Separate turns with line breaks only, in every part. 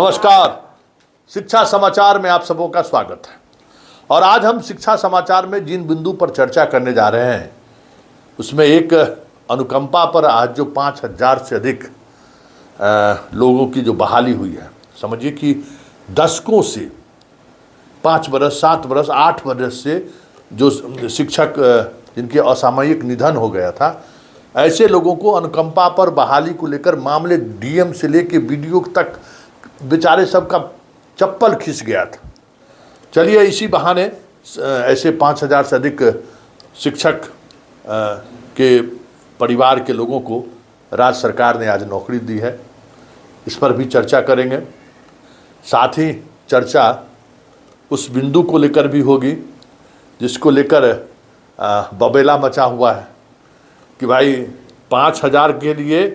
नमस्कार। शिक्षा समाचार में आप सबों का स्वागत है। और आज हम शिक्षा समाचार में जिन बिंदु पर चर्चा करने जा रहे हैं उसमें एक अनुकंपा पर आज जो 5,000 से अधिक लोगों की जो बहाली हुई है, समझिए कि दशकों से 5 बरस 7 बरस 8 बरस से जो शिक्षक जिनके असामयिक निधन हो गया था, ऐसे लोगों को अनुकंपा पर बहाली को लेकर मामले डीएम से लेके बीडीओ तक बेचारे सबका चप्पल खिंच गया था। चलिए इसी बहाने ऐसे 5,000 से अधिक शिक्षक के परिवार के लोगों को राज्य सरकार ने आज नौकरी दी है, इस पर भी चर्चा करेंगे। साथ ही चर्चा उस बिंदु को लेकर भी होगी जिसको लेकर बबेला मचा हुआ है कि भाई 5,000 के लिए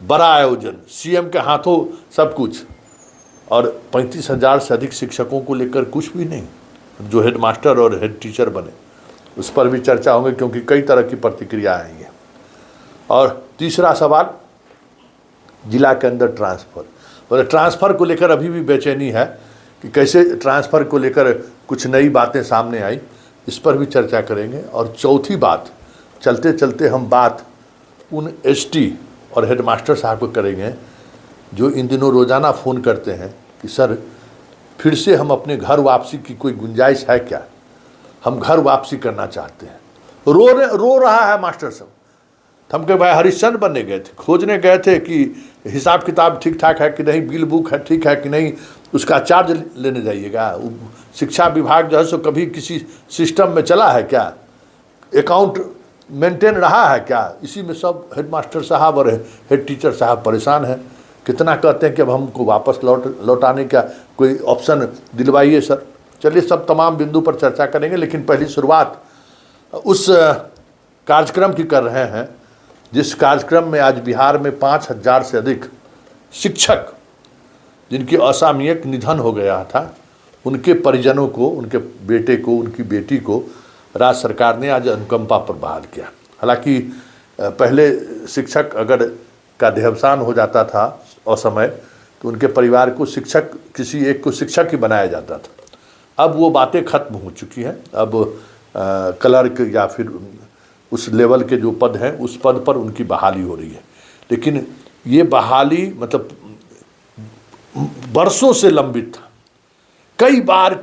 बड़ा आयोजन, सीएम के हाथों सब कुछ, और 35,000 से अधिक शिक्षकों को लेकर कुछ भी नहीं, जो हेडमास्टर और हेड टीचर बने, उस पर भी चर्चा होगी क्योंकि कई तरह की प्रतिक्रिया आई है। और तीसरा सवाल, जिला के अंदर ट्रांसफ़र, और ट्रांसफ़र को लेकर अभी भी बेचैनी है कि कैसे ट्रांसफ़र को लेकर कुछ नई बातें सामने आई, इस पर भी चर्चा करेंगे। और चौथी बात, चलते चलते हम बात उन एसटी और हेडमास्टर साहब को करेंगे जो इन दिनों रोज़ाना फ़ोन करते हैं कि सर फिर से हम अपने घर वापसी की कोई गुंजाइश है क्या, हम घर वापसी करना चाहते हैं। रो रहा है मास्टर साहब। हम कहे भाई हरिश्चंद्र बनने गए थे, खोजने गए थे कि हिसाब किताब ठीक ठाक है कि नहीं, बिल बुक है ठीक है कि नहीं, उसका चार्ज लेने जाइएगा। शिक्षा विभाग जो है सो कभी किसी सिस्टम में चला है क्या, अकाउंट मेंटेन रहा है क्या, इसी में सब हेडमास्टर साहब और हेड टीचर साहब परेशान हैं। कितना कहते हैं कि अब हमको वापस लौटाने का कोई ऑप्शन दिलवाइए सर। चलिए सब तमाम बिंदु पर चर्चा करेंगे, लेकिन पहली शुरुआत उस कार्यक्रम की कर रहे हैं जिस कार्यक्रम में आज बिहार में 5,000 से अधिक शिक्षक जिनकी असामयिक निधन हो गया था, उनके परिजनों को, उनके बेटे को, उनकी बेटी को राज्य सरकार ने आज अनुकंपा पर बहाल किया। हालांकि पहले शिक्षक अगर का देहावसान हो जाता था असमय तो उनके परिवार को शिक्षक, किसी एक को शिक्षक ही बनाया जाता था। अब वो बातें खत्म हो चुकी हैं। अब क्लर्क या फिर उस लेवल के जो पद हैं उस पद पर उनकी बहाली हो रही है। लेकिन ये बहाली मतलब बरसों से लंबित था। कई बार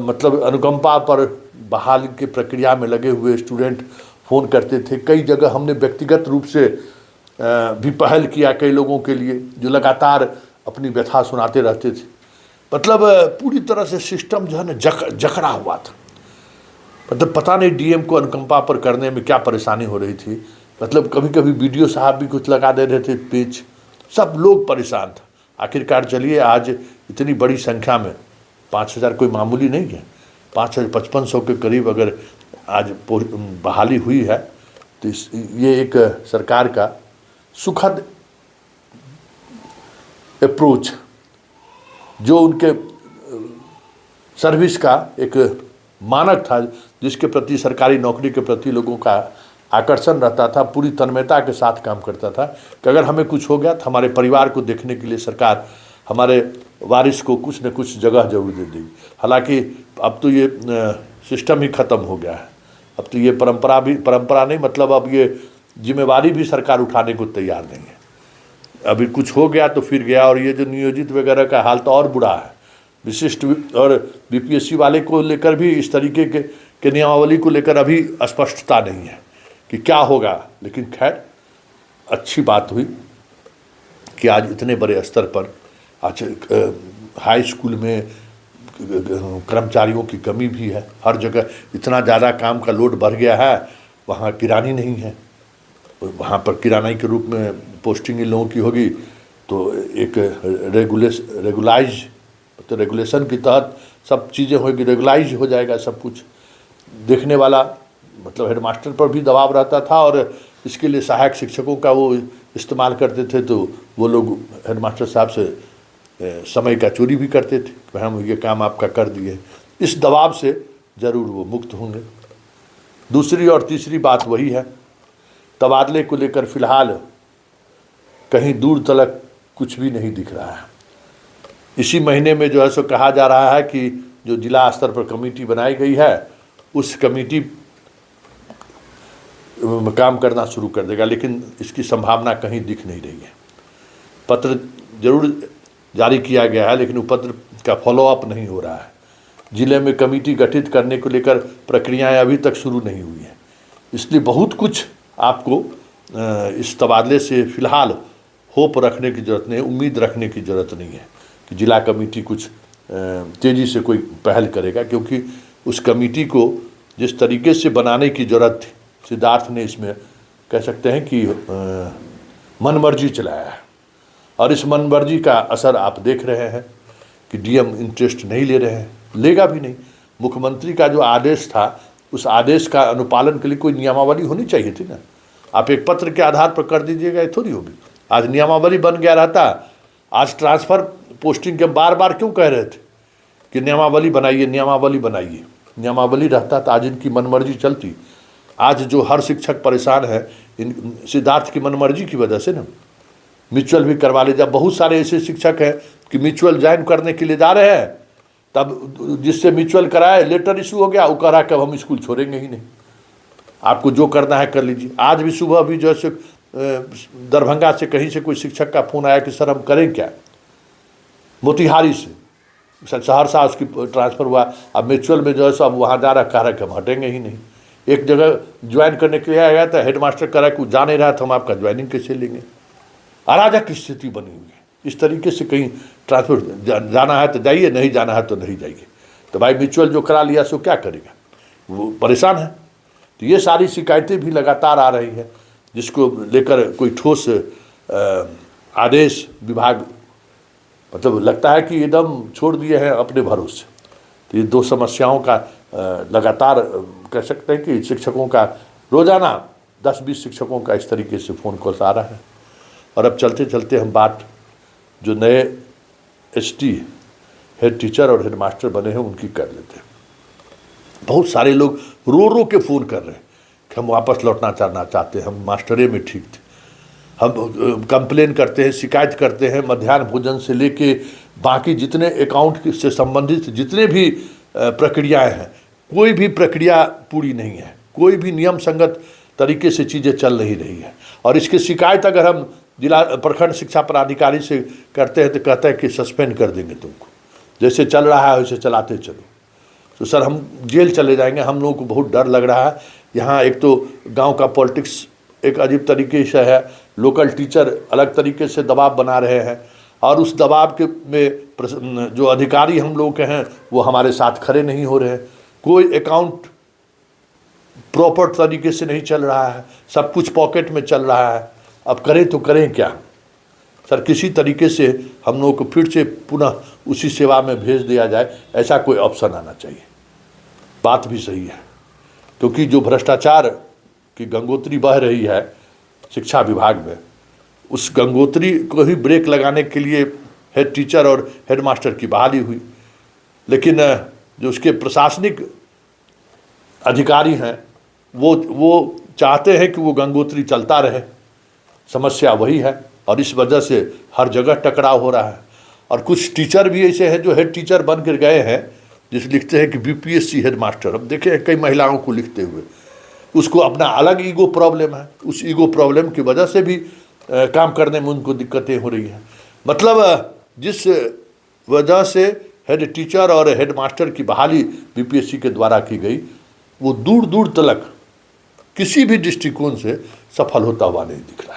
मतलब अनुकंपा पर बहाली की प्रक्रिया में लगे हुए स्टूडेंट फ़ोन करते थे। कई जगह हमने व्यक्तिगत रूप से भी पहल किया कई लोगों के लिए जो लगातार अपनी व्यथा सुनाते रहते थे। मतलब पूरी तरह से सिस्टम जो है ना जकड़ा हुआ था। मतलब पता नहीं डीएम को अनुकंपा पर करने में क्या परेशानी हो रही थी। मतलब कभी कभी बीडीओ साहब भी कुछ लगा दे रहे थे पेच, सब लोग परेशान था। आखिरकार चलिए आज इतनी बड़ी संख्या में 5,000 कोई मामूली नहीं है, 5,500 के करीब अगर आज बहाली हुई है तो ये एक सरकार का सुखद अप्रोच, जो उनके सर्विस का एक मानक था जिसके प्रति, सरकारी नौकरी के प्रति लोगों का आकर्षण रहता था, पूरी तन्मयता के साथ काम करता था कि अगर हमें कुछ हो गया तो हमारे परिवार को देखने के लिए सरकार हमारे वारिस को कुछ न कुछ जगह जरूर दे देगी। हालांकि अब तो ये सिस्टम ही ख़त्म हो गया है। अब तो ये परंपरा नहीं, मतलब अब ये जिम्मेवारी भी सरकार उठाने को तैयार नहीं है। अभी कुछ हो गया तो फिर गया। और ये जो नियोजित वगैरह का हाल तो और बुरा है। विशिष्ट और बीपीएससी वाले को लेकर भी इस तरीके के नियमावली को लेकर अभी स्पष्टता नहीं है कि क्या होगा। लेकिन खैर अच्छी बात हुई कि आज इतने बड़े स्तर पर आज हाई स्कूल में कर्मचारियों की कमी भी है। हर जगह इतना ज़्यादा काम का लोड बढ़ गया है, वहाँ किरानी नहीं है। वहाँ पर किरानी के रूप में पोस्टिंग इन लोगों की होगी तो एक रेगुलेशन के तहत सब चीज़ें होगी, रेगुलाइज हो जाएगा सब कुछ। देखने वाला मतलब हेडमास्टर पर भी दबाव रहता था और इसके लिए सहायक शिक्षकों का वो इस्तेमाल करते थे, तो वो लोग हेडमास्टर साहब से समय का चोरी भी करते थे कि हम ये काम आपका कर दिए। इस दबाव से ज़रूर वो मुक्त होंगे। दूसरी और तीसरी बात वही है, तबादले को लेकर फ़िलहाल कहीं दूर तलक कुछ भी नहीं दिख रहा है। इसी महीने में जो है सो कहा जा रहा है कि जो जिला स्तर पर कमेटी बनाई गई है उस कमेटी काम करना शुरू कर देगा, लेकिन इसकी संभावना कहीं दिख नहीं रही है। पत्र जरूर जारी किया गया है लेकिन वो पत्र का फॉलोअप नहीं हो रहा है। जिले में कमेटी गठित करने को लेकर प्रक्रियाएं अभी तक शुरू नहीं हुई हैं, इसलिए बहुत कुछ आपको इस तबादले से फिलहाल होप रखने की ज़रूरत नहीं है, उम्मीद रखने की ज़रूरत नहीं है कि जिला कमेटी कुछ तेज़ी से कोई पहल करेगा, क्योंकि उस कमेटी को जिस तरीके से बनाने की ज़रूरत थी सिद्धार्थ ने इसमें कह सकते हैं कि मनमर्जी चलाया है। और इस मनमर्जी का असर आप देख रहे हैं कि डीएम इंटरेस्ट नहीं ले रहे हैं, लेगा भी नहीं। मुख्यमंत्री का जो आदेश था उस आदेश का अनुपालन के लिए कोई नियमावली होनी चाहिए थी ना। आप एक पत्र के आधार पर कर दीजिएगा, ये थोड़ी होगी। आज नियमावली बन गया रहता। आज ट्रांसफ़र पोस्टिंग के बार बार क्यों कह रहे थे कि नियमावली बनाइए, नियमावली बनाइए। नियमावली रहता तो आज इनकी मनमर्जी चलती। आज जो हर शिक्षक परेशान है इन सिद्धार्थ की मनमर्जी की वजह से ना। म्यूचुअल भी करवा ले, जब बहुत सारे ऐसे शिक्षक हैं कि म्यूचुअल ज्वाइन करने के लिए जा रहे हैं, तब जिससे म्यूचुअल कराए लेटर इशू हो गया, वो कह रहा कि अब हम स्कूल छोड़ेंगे ही नहीं, आपको जो करना है कर लीजिए। आज भी सुबह भी जैसे दरभंगा से कहीं से कोई शिक्षक का फ़ोन आया कि सर हम करें क्या, मोतिहारी से सहरसा उसकी ट्रांसफ़र हुआ, अब म्यूचुअल में जो है सो अब वहाँ जा रहा, कह रहा कि हम हटेंगे ही नहीं। एक जगह ज्वाइन करने के लिए आया था, हेडमास्टर कह रहा कि जा नहीं रहा था, हम आपका ज्वाइनिंग कैसे लेंगे। अराजक की स्थिति बनी हुई है। इस तरीके से कहीं ट्रांसफर जाना है तो जाइए, नहीं जाना है तो नहीं जाइए। तो भाई म्यूचुअल जो करा लिया सो क्या करेगा, वो परेशान है। तो ये सारी शिकायतें भी लगातार आ रही हैं, जिसको लेकर कोई ठोस आदेश विभाग मतलब लगता है कि एकदम छोड़ दिए हैं अपने भरोसे। तो ये दो समस्याओं का लगातार कह सकते हैं कि शिक्षकों का रोज़ाना 10-20 शिक्षकों का इस तरीके से फ़ोन कॉल्स आ रहा है। और अब चलते चलते हम बात जो नए एसटी हेड टीचर और हेड मास्टर बने हैं उनकी कर लेते हैं। बहुत सारे लोग रो रो के फ़ोन कर रहे हैं कि हम वापस लौटना चाहते हैं, हम मास्टरे में ठीक थे। हम कंप्लेन करते हैं, शिकायत करते हैं, मध्याह्न भोजन से लेके बाकी जितने अकाउंट से संबंधित जितने भी प्रक्रियाएं हैं, कोई भी प्रक्रिया पूरी नहीं है, कोई भी नियम संगत तरीके से चीज़ें चल नहीं रही है। और इसकी शिकायत अगर हम जिला प्रखंड शिक्षा पदाधिकारी से करते हैं तो कहते हैं कि सस्पेंड कर देंगे तुमको, जैसे चल रहा है वैसे चलाते चलो। तो सर हम जेल चले जाएंगे, हम लोगों को बहुत डर लग रहा है। यहाँ एक तो गांव का पॉलिटिक्स एक अजीब तरीके से है, लोकल टीचर अलग तरीके से दबाव बना रहे हैं, और उस दबाव के में जो अधिकारी हम लोग के हैं वो हमारे साथ खड़े नहीं हो रहे हैं। कोई अकाउंट प्रॉपर तरीके से नहीं चल रहा है, सब कुछ पॉकेट में चल रहा है। अब करें तो करें क्या सर, किसी तरीके से हम लोगों को फिर से पुनः उसी सेवा में भेज दिया जाए, ऐसा कोई ऑप्शन आना चाहिए। बात भी सही है, क्योंकि जो भ्रष्टाचार की गंगोत्री बह रही है शिक्षा विभाग में, उस गंगोत्री को ही ब्रेक लगाने के लिए हेड टीचर और हेड मास्टर की बहाली हुई। लेकिन जो उसके प्रशासनिक अधिकारी हैं वो चाहते हैं कि वो गंगोत्री चलता रहे। समस्या वही है, और इस वजह से हर जगह टकराव हो रहा है। और कुछ टीचर भी ऐसे हैं जो हेड टीचर बन कर गए हैं, जिस लिखते हैं कि बीपीएससी हेड मास्टर। अब देखें कई महिलाओं को लिखते हुए, उसको अपना अलग ईगो प्रॉब्लम है, उस ईगो प्रॉब्लम की वजह से भी काम करने में उनको दिक्कतें हो रही हैं। मतलब जिस वजह से हेड टीचर और हेड मास्टर की बहाली बीपीएससी के द्वारा की गई, वो दूर दूर तक किसी भी दृष्टिकोण से सफल होता हुआ नहीं दिख रहा है।